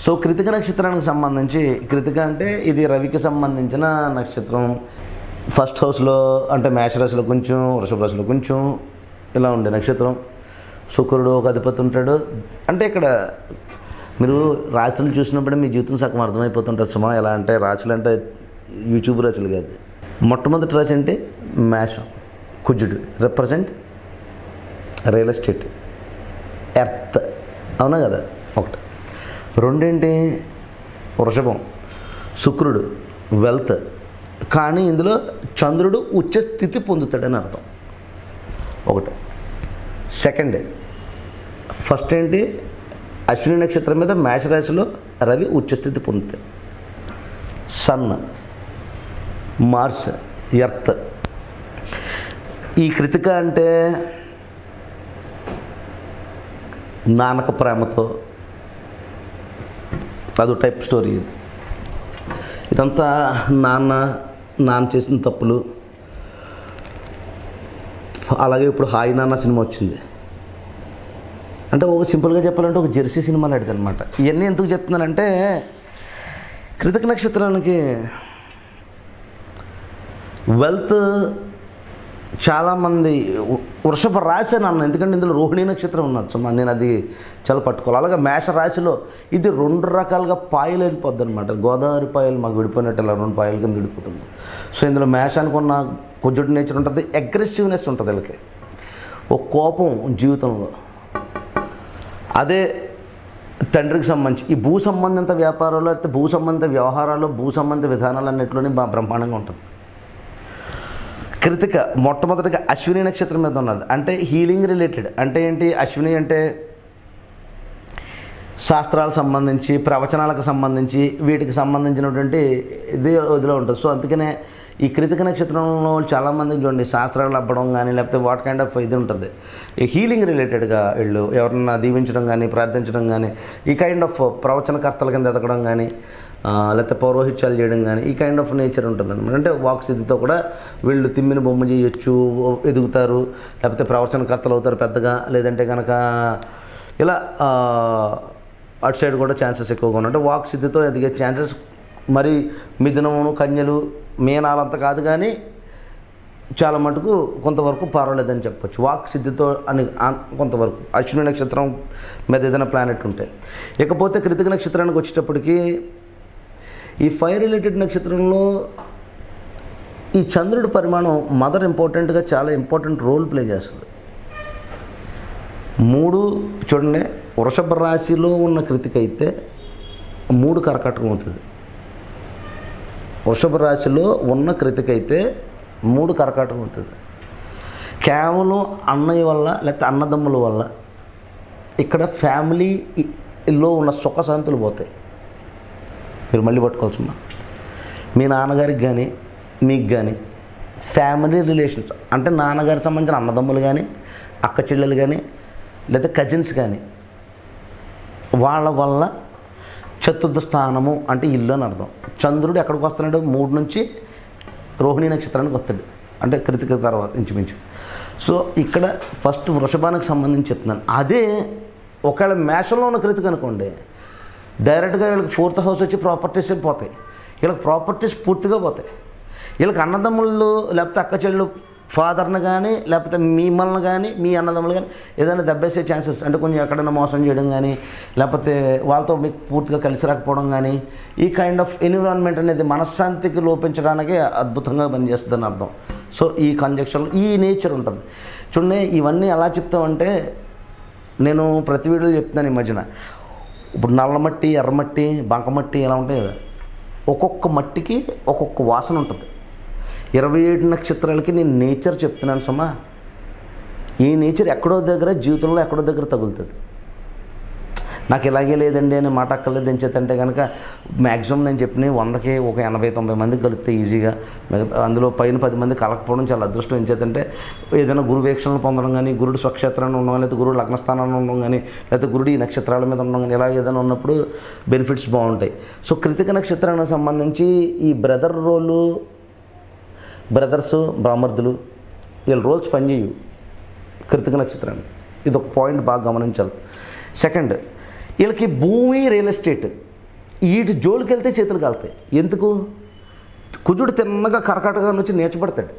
So Krittika నక్షత్రానికి సంబంధించి, కృతిక అంటే ఇది రవికి సంబంధించిన నక్షత్రం. ఫస్ట్ హౌస్లో అంటే మేషరాశిలో కొంచెం, వృషభ రాశిలో కొంచెం ఇలా ఉండే నక్షత్రం. శుక్రుడు ఒక అధిపతి ఉంటాడు. అంటే ఇక్కడ మీరు రాశులు చూసినప్పుడే మీ జీవితం సగం అర్థమైపోతుంటుంది సుమా. ఎలా అంటే రాశులు అంటే యూట్యూబ్ రాశులు కాదు. మొట్టమొదటి రాశి అంటే మేషం, కుజుడు రిప్రజెంట్ రియల్ ఎస్టేట్, ఎర్త్, అవునా కదా ఒకటి. రెండేంటి వృషభం, శుక్రుడు వెల్త్. కానీ ఇందులో చంద్రుడు ఉచ్చ స్థితి పొందుతాడని అర్థం ఒకటి. సెకండ్, ఫస్ట్ ఏంటి అశ్విని నక్షత్రం మీద మేషరాశిలో రవి ఉచ్చస్థితి పొందుతాడు. Sun, Mars, Earth. ఈ కృతిక అంటే నాన్నక ప్రేమతో అదో టైప్ స్టోరీ. ఇదంతా నాన్న చేసిన తప్పులు. అలాగే ఇప్పుడు హాయ్ నాన్న సినిమా వచ్చింది. అంటే ఒక సింపుల్గా చెప్పాలంటే ఒక జెర్సీ సినిమా లాంటిది అనమాట. ఇవన్నీ ఎందుకు చెప్తున్నానంటే కృతిక నక్షత్రానికి వెల్త్ చాలామంది వృషభ రాశి అని అన్న, ఎందుకంటే ఇందులో రోహిణీ నక్షత్రం ఉన్నది. సో నేను అది చాలా పట్టుకోవాలి. అలాగే మేష రాశిలో ఇది రెండు రకాలుగా పాయలు వెళ్ళిపోద్ది అనమాట. గోదావరి పాయలు మాకు విడిపోయినట్టు ఇలా రెండు పాయల కింద విడిపోతుంది. సో ఇందులో మేషానికి ఉన్న కుజుడు నేచర్ ఉంటుంది, అగ్రెసివ్నెస్ ఉంటుంది వీళ్ళకి, ఒక కోపం జీవితంలో. అదే తండ్రికి సంబంధించి ఈ భూ సంబంధిత వ్యాపారాలు, అయితే భూ సంబంధిత వ్యవహారాలు, భూ సంబంధిత విధానాలు అన్నింటిలోనే బాగా బ్రహ్మాండంగా ఉంటుంది. కృతిక మొట్టమొదటిగా అశ్విని నక్షత్రం మీద ఉన్నది. అంటే హీలింగ్ రిలేటెడ్. అంటే ఏంటి, అశ్విని అంటే శాస్త్రాలకు సంబంధించి, ప్రవచనాలకు సంబంధించి, వీటికి సంబంధించినటువంటి ఇదిలో ఉంటుంది. సో అందుకనే ఈ కృతిక నక్షత్రంలో చాలామందికి చూడండి శాస్త్రాలు అవ్వడం కానీ, లేకపోతే వాట్ కైండ్ ఆఫ్ ఇది ఉంటుంది. ఈ హీలింగ్ రిలేటెడ్గా వీళ్ళు ఎవరన్నా దీవించడం కానీ, ప్రార్థించడం కానీ, ఈ కైండ్ ఆఫ్ ప్రవచనకర్తల కింద ఎదగడం కానీ, లేకపోతే పౌరోహిత్యాలు చేయడం కానీ, ఈ కైండ్ ఆఫ్ నేచర్ ఉంటుంది అనమాట. అంటే వాక్ సిద్ధితో కూడా వీళ్ళు తిమ్మిని బొమ్మ చేయొచ్చు, ఎదుగుతారు, లేకపోతే ప్రవచనకర్తలు అవుతారు పెద్దగా. లేదంటే కనుక ఇలా అటు సైడ్ కూడా ఛాన్సెస్ ఎక్కువగా ఉన్నాయి. అంటే వాక్ సిద్ధితో ఎదిగే ఛాన్సెస్ మరి మిథునమును, కన్యలు, మీనాలంత కాదు కానీ చాలా మటుకు కొంతవరకు పర్వాలేదని చెప్పొచ్చు వాక్ సిద్ధితో అని కొంతవరకు అశ్విని నక్షత్రం మీద ఏదైనా ప్లానెట్ ఉంటే. ఇకపోతే కృతిక నక్షత్రానికి వచ్చేటప్పటికి ఈ ఫైర్ రిలేటెడ్ నక్షత్రంలో ఈ చంద్రుడి పరిమాణం మదర్ ఇంపార్టెంట్గా చాలా ఇంపార్టెంట్ రోల్ ప్లే చేస్తుంది. 3 చూడండి, వృషభ రాశిలో ఉన్న కృతిక అయితే 3 కర్కాటకం అవుతుంది. వృషభ రాశిలో ఉన్న కృతిక అయితే 3 కర్కాటకం అవుతుంది. కేవలం అన్నయ్య వల్ల లేకపోతే అన్నదమ్ముల వల్ల ఇక్కడ ఫ్యామిలీలో ఉన్న సుఖశాంతులు పోతాయి. మీరు మళ్ళీ పట్టుకోవాల్సిన మీ నాన్నగారికి కానీ మీకు కానీ ఫ్యామిలీ రిలేషన్స్ అంటే నాన్నగారికి సంబంధించిన అన్నదమ్ములు కానీ, అక్క చెల్లెలు కానీ, లేదా కజిన్స్ కానీ, వాళ్ళ వల్ల చతుర్థ స్థానము అంటే ఇల్లు అని అర్థం. చంద్రుడు ఎక్కడికి వస్తున్నాడు, 3 నుంచి రోహిణీ నక్షత్రానికి వస్తాడు, అంటే కృతిక తర్వాత ఇంచుమించు. సో ఇక్కడ ఫస్ట్ వృషభానికి సంబంధించి చెప్తున్నాను. అదే ఒకవేళ మేషంలో ఉన్న కృతిక అనుకోండి, డైరెక్ట్గా వీళ్ళకి 4th హౌస్ వచ్చి ప్రాపర్టీస్ పోతాయి. వీళ్ళకి ప్రాపర్టీస్ పూర్తిగా పోతాయి. వీళ్ళకి అన్నదమ్ముళ్ళు లేకపోతే అక్క చెల్లెళ్ళు ఫాదర్ని కానీ, లేకపోతే మిమ్మల్ని కానీ, మీ అన్నదమ్ములు కానీ ఏదైనా దెబ్బేసే ఛాన్సెస్, అంటే కొంచెం ఎక్కడైనా మోసం చేయడం కానీ, లేకపోతే వాళ్ళతో మీకు పూర్తిగా కలిసి రాకపోవడం కానీ, ఈ కైండ్ ఆఫ్ ఎన్విరాన్మెంట్ అనేది మనశ్శాంతికి లోపించడానికి అద్భుతంగా పనిచేస్తుందని అర్థం. సో ఈ కంజక్షన్లో ఈ నేచర్ ఉంటుంది. చూడండి, ఇవన్నీ ఎలా చెప్తామంటే నేను ప్రతి వీడియోలో చెప్తున్నాను ఈ మధ్యన. ఇప్పుడు నల్లమట్టి, ఎర్రమట్టి, బంకమట్టి ఇలా ఉంటాయి కదా, ఒక్కొక్క మట్టికి ఒక్కొక్క వాసన ఉంటుంది. 27 నక్షత్రాలకి నేను నేచర్ చెప్తున్నాను సుమా. ఈ నేచర్ ఎక్కడో దగ్గర జీవితంలో ఎక్కడో దగ్గర తగులుతుంది. నాకు ఇలాగే లేదండి అని మాట అక్కర్లేదు ఎంచేతంటే కనుక మ్యాక్సిమం నేను చెప్పిన 100కి ఒక 80-90 మందికి కలిస్తే ఈజీగా, మిగతా అందులో పైన 10 మంది కలకపోవడం చాలా అదృష్టం. ఎంచేతంటే ఏదైనా గురు వీక్షణలు పొందడం కానీ, గురుడు స్వక్షేత్రాన్ని ఉండడం, లేకపోతే గురుడు లగ్నస్థానాన్ని ఉండడం కానీ, లేకపోతే గురుడు ఈ నక్షత్రాల మీద ఉండడం కానీ, ఇలా ఏదైనా ఉన్నప్పుడు బెనిఫిట్స్ బాగుంటాయి. సో కృతిక నక్షత్రానికి సంబంధించి ఈ బ్రదర్ రోలు, బ్రదర్సు, బామర్దులు వీళ్ళ రోల్స్ పనిచేయు కృతిక నక్షత్రానికి. ఇది ఒక పాయింట్ బాగా గమనించాలి. సెకండ్, వీళ్ళకి భూమి, రియల్ ఎస్టేట్ వీటి జోలికి వెళ్తే చేతులు కాలుతాయి. ఎందుకు? కుజుడు తిన్నగా కరకటగా వచ్చి నేర్చబడతాడు.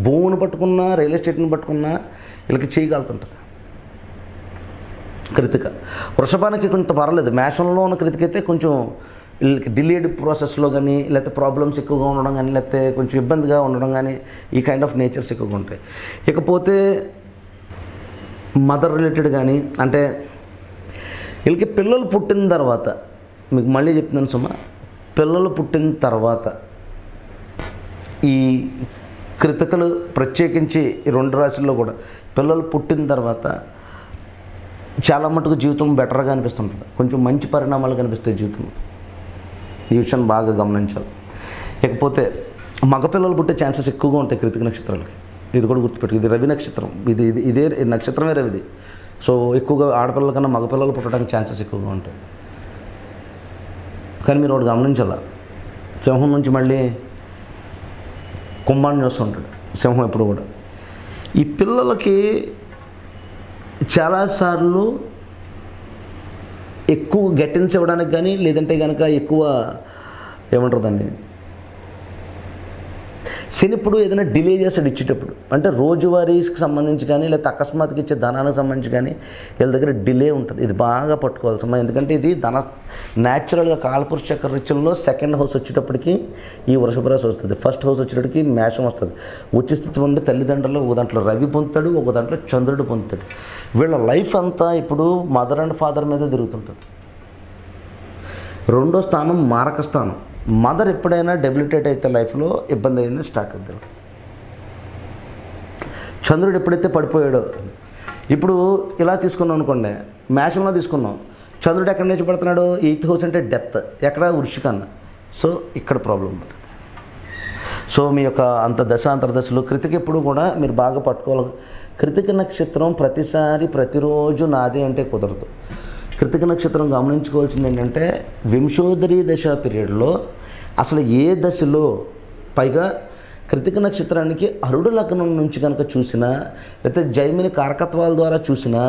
భూమిని పట్టుకున్నా, రియల్ ఎస్టేట్ని పట్టుకున్నా వీళ్ళకి చేయగలుగుతుంటుంది కృతిక. వృషభానికి కొంత పర్వాలేదు. మేషంలో ఉన్న కృతిక అయితే కొంచెం వీళ్ళకి డిలేడ్ ప్రాసెస్లో కానీ, లేకపోతే ప్రాబ్లమ్స్ ఎక్కువగా ఉండడం కానీ, లేకపోతే కొంచెం ఇబ్బందిగా ఉండడం కానీ, ఈ కైండ్ ఆఫ్ నేచర్స్ ఎక్కువగా ఉంటాయి. ఇకపోతే మదర్ రిలేటెడ్ కానీ, అంటే వీళ్ళకి పిల్లలు పుట్టిన తర్వాత, మీకు మళ్ళీ చెప్తున్నాను సుమా, పిల్లలు పుట్టిన తర్వాత ఈ కృతికలు ప్రత్యేకించి ఈ 2 రాశుల్లో కూడా పిల్లలు పుట్టిన తర్వాత చాలా మటుకు జీవితం బెటర్గా అనిపిస్తుంటుంది. కొంచెం మంచి పరిణామాలు కనిపిస్తాయి జీవితంలో. ఈ విషయాన్ని బాగా గమనించాలి. ఇకపోతే మగపిల్లలు పుట్టే ఛాన్సెస్ ఎక్కువగా ఉంటాయి కృతిక నక్షత్రాలకి. ఇది కూడా గుర్తుపెట్టు. ఇది రవి నక్షత్రం. ఇదే నక్షత్రమే రవిది. సో ఎక్కువగా ఆడపిల్లల కన్నా మగపిల్లలు పుట్టడానికి ఛాన్సెస్ ఎక్కువగా ఉంటాయి. కానీ మీరు ఒకటి గమనించాల, సింహం నుంచి మళ్ళీ కుంభాన్ని చూస్తుంటాడు సింహం ఎప్పుడు కూడా. ఈ పిల్లలకి చాలాసార్లు ఎక్కువ గెటిన్స్ ఇవ్వడానికి కానీ, లేదంటే కనుక ఎక్కువ ఏమంటారు దాన్ని, శని ఇప్పుడు ఏదైనా డిలే చేస్తాడు ఇచ్చేటప్పుడు. అంటే రోజువారీకి సంబంధించి కానీ, లేకపోతే అకస్మాత్తుగా ఇచ్చే ధనానికి సంబంధించి కానీ వీళ్ళ దగ్గర డిలే ఉంటుంది. ఇది బాగా పట్టుకోవాల్సి. ఎందుకంటే ఇది న్యాచురల్గా కాలపురుష చక్ర రీత్యంలో 2nd హౌస్ వచ్చేటప్పటికి ఈ వృషభ రాశి వస్తుంది. 1st హౌస్ వచ్చేటప్పటికి మేషం వస్తుంది. వచ్చే స్థితి ఉండి తల్లిదండ్రులు ఒక దాంట్లో రవి పొందుతాడు, ఒక దాంట్లో చంద్రుడు పొందుతాడు. వీళ్ళ లైఫ్ అంతా ఇప్పుడు మదర్ అండ్ ఫాదర్ మీద తిరుగుతుంటుంది. 2వ స్థానం మారక స్థానం. మదర్ ఎప్పుడైనా డెబిలిటేట్ అయితే లైఫ్లో ఇబ్బంది అయింది స్టార్ట్ అవుతుంది. చంద్రుడు ఎప్పుడైతే పడిపోయాడో, ఇప్పుడు ఇలా తీసుకున్నాం అనుకోండి, మేషంలో తీసుకున్నాం, చంద్రుడు ఎక్కడి నుంచి పడుతున్నాడు? 8th హౌస్ అంటే డెత్. ఎక్కడ? వృశ్చికన్న. సో ఇక్కడ ప్రాబ్లం అవుతుంది. సో మీ యొక్క అంతర్దశలు కృతిక ఎప్పుడు కూడా మీరు బాగా పట్టుకోవాలి. కృతిక నక్షత్రం ప్రతిసారి ప్రతిరోజు నాది అంటే కుదరదు. కృతిక నక్షత్రం గమనించుకోవాల్సింది ఏంటంటే, వింశోదరి దశ పీరియడ్లో అసలు ఏ దశలో, పైగా కృతిక నక్షత్రానికి అరుడు లగ్నం నుంచి కనుక చూసినా, లేకపోతే జైమిని కారకత్వాల ద్వారా చూసినా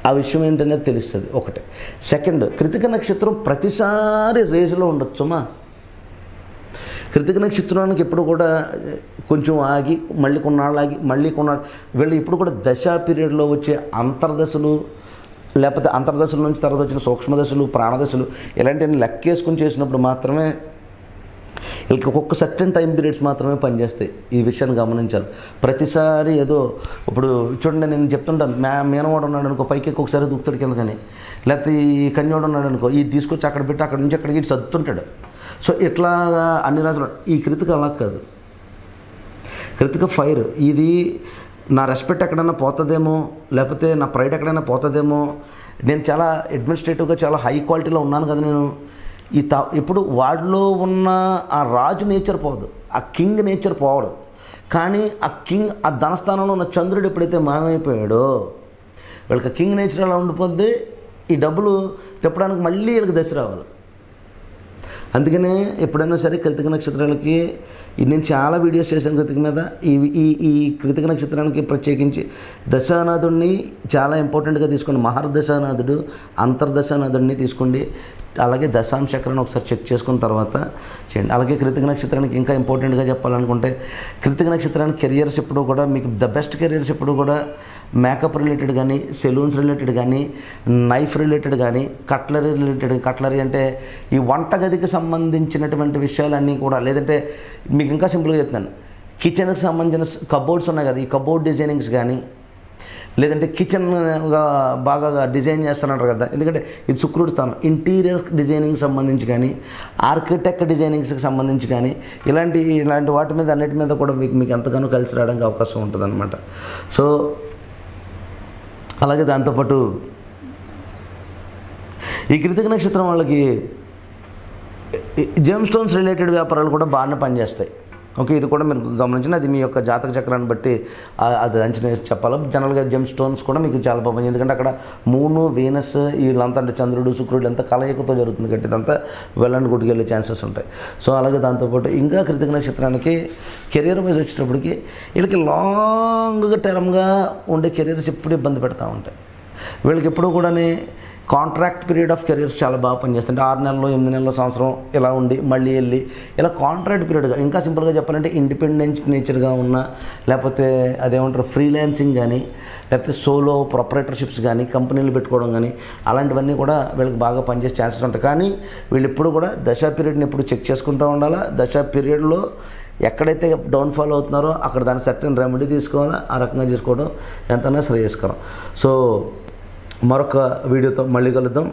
ఆ విషయం ఏంటనేది తెలుస్తుంది. ఒకటి. సెకండ్, కృతిక నక్షత్రం ప్రతిసారి రేసులో ఉండొచ్చుమా. కృతిక నక్షత్రానికి ఎప్పుడు కూడా కొంచెం ఆగి, మళ్ళీ కొన్నాళ్ళు ఆగి, మళ్ళీ కొన్నాళ్ళు, వీళ్ళు ఇప్పుడు కూడా దశా పీరియడ్లో వచ్చే అంతర్దశలు, లేకపోతే అంతర్దశల నుంచి తర్వాత వచ్చిన సూక్ష్మదశలు, ప్రాణదశలు, ఇలాంటివన్నీ లెక్కేసుకుని చేసినప్పుడు మాత్రమే వీళ్ళకి ఒక్కొక్క సర్టెన్ టైం పీరియడ్స్ మాత్రమే పనిచేస్తాయి. ఈ విషయాన్ని గమనించాలి. ప్రతిసారి ఏదో ఇప్పుడు చూడండి, నేను చెప్తుంటాను, మేనవాడు ఉన్నాడు అనుకో, పైకి ఒక్కొక్కసారి దూకుతాడు కింద, కానీ లేకపోతే ఈ కన్యోడు ఉన్నాడు అనుకో, ఈ తీసుకొచ్చి అక్కడ పెట్టి అక్కడి నుంచి అక్కడికి సర్దుతుంటాడు. సో ఇట్లా అన్ని రాజులు. ఈ కృతిక అలా కాదు. కృతిక ఫైర్. ఇది నా రెస్పెక్ట్ ఎక్కడైనా పోతుందేమో, లేకపోతే నా ప్రైడ్ ఎక్కడైనా పోతుందేమో, నేను చాలా అడ్మినిస్ట్రేటివ్గా చాలా హై క్వాలిటీలో ఉన్నాను కదా నేను, ఇప్పుడు వాడిలో ఉన్న ఆ రాజు నేచర్ పోదు, ఆ కింగ్ నేచర్ పోవడు. కానీ ఆ కింగ్, ఆ ధనస్థానంలో ఉన్న చంద్రుడు ఎప్పుడైతే మాయమైపోయాడో వీళ్ళకి కింగ్ నేచర్ అలా ఉండిపోద్ది. ఈ డబ్బులు తిప్పడానికి మళ్ళీ వీళ్ళకి దశ రావాలి. అందుకనే ఎప్పుడైనా సరే కృతిక నక్షత్రాలకి నేను చాలా వీడియోస్ చేశాను కృతిక మీద. ఈ కృతిక నక్షత్రానికి ప్రత్యేకించి దశానాథుడిని చాలా ఇంపార్టెంట్గా తీసుకోండి. మహర్దశానాథుడు, అంతర్దశానాథుడిని తీసుకోండి. అలాగే దశాంశ చక్రాన్ని ఒకసారి చెక్ చేసుకున్న తర్వాత చేయండి. అలాగే కృతిక నక్షత్రానికి ఇంకా ఇంపార్టెంట్గా చెప్పాలనుకుంటే, కృతిక నక్షత్రానికి కెరియర్స్ ఎప్పుడు కూడా మీకు ద బెస్ట్ కెరియర్స్ ఎప్పుడు కూడా మేకప్ రిలేటెడ్ కానీ, సెలూన్స్ రిలేటెడ్ కానీ, నైఫ్ రిలేటెడ్ కానీ, కట్లరీ రిలేటెడ్. కట్లరీ అంటే ఈ వంటగదికి సంబంధించినటువంటి విషయాలన్నీ కూడా, లేదంటే మీకు ఇంకా సింపుల్గా చెప్తాను, కిచెన్కి సంబంధించిన కబోర్డ్స్ ఉన్నాయి కదా, ఈ కబోర్డ్ డిజైనింగ్స్ కానీ, లేదంటే కిచెన్గా బాగా డిజైన్ చేస్తున్నారు కదా, ఎందుకంటే ఇది శుక్రుడి స్థానం. ఇంటీరియర్ డిజైనింగ్ సంబంధించి కానీ, ఆర్కిటెక్ట్ డిజైనింగ్స్కి సంబంధించి కానీ, ఇలాంటి వాటి మీద అన్నిటి మీద కూడా మీకు ఎంతగానో కలిసి రావడానికి అవకాశం ఉంటుంది అన్నమాట. సో అలాగే దాంతోపాటు ఈ కృతిక నక్షత్రం వాళ్ళకి జెమ్ స్టోన్స్ రిలేటెడ్ వ్యాపారాలు కూడా బాగానే పనిచేస్తాయి. ఓకే, ఇది కూడా మీరు గమనించిన, అది మీ యొక్క జాతక చక్రాన్ని బట్టి అది అంచనా చెప్పాలి. జనరల్గా జెమ్ స్టోన్స్ కూడా మీకు చాలా బాగుంది, ఎందుకంటే అక్కడ మూన్, వీనస్, వీళ్ళంతా అంటే చంద్రుడు, శుక్రుడు అంతా కలయికతో జరుగుతుంది కాబట్టి ఇదంతా వెల్ అండ్ గుడ్కి వెళ్ళే ఛాన్సెస్ ఉంటాయి. సో అలాగే దాంతోపాటు ఇంకా కృతిక నక్షత్రానికి కెరీర్ వైజ్ వచ్చేటప్పటికి వీళ్ళకి లాంగ్ టర్మ్గా ఉండే కెరీర్స్ ఎప్పుడు ఇబ్బంది పెడతా ఉంటాయి. వీళ్ళకి ఎప్పుడు కూడా కాంట్రాక్ట్ పీరియడ్ ఆఫ్ కెరియర్స్ చాలా బాగా పనిచేస్తుంటే 6 నెలలు 8 నెలలు సంవత్సరం ఇలా ఉండి మళ్ళీ వెళ్ళి ఇలా కాంట్రాక్ట్ పీరియడ్గా, ఇంకా సింపుల్గా చెప్పాలంటే ఇండిపెండెంట్ నేచర్గా ఉన్న, లేకపోతే అదేమంటారు ఫ్రీలాన్సింగ్ కానీ, లేకపోతే సోలో ప్రొపరేటర్షిప్స్ కానీ, కంపెనీలు పెట్టుకోవడం కానీ, అలాంటివన్నీ కూడా వీళ్ళకి బాగా పనిచేసే ఛాన్సెస్ ఉంటాయి. కానీ వీళ్ళు ఎప్పుడు కూడా దశా పీరియడ్ని ఎప్పుడు చెక్ చేసుకుంటూ ఉండాలా. దశా పీరియడ్లో ఎక్కడైతే డౌన్ఫాల్ అవుతున్నారో అక్కడ దానికి సర్టెన్ రెమెడీ తీసుకోవాలా. ఆ రకంగా చేసుకోవడం ఎంతైనా శ్రేయస్కరం. సో మరొక వీడియోతో మళ్ళీ కలుద్దాం.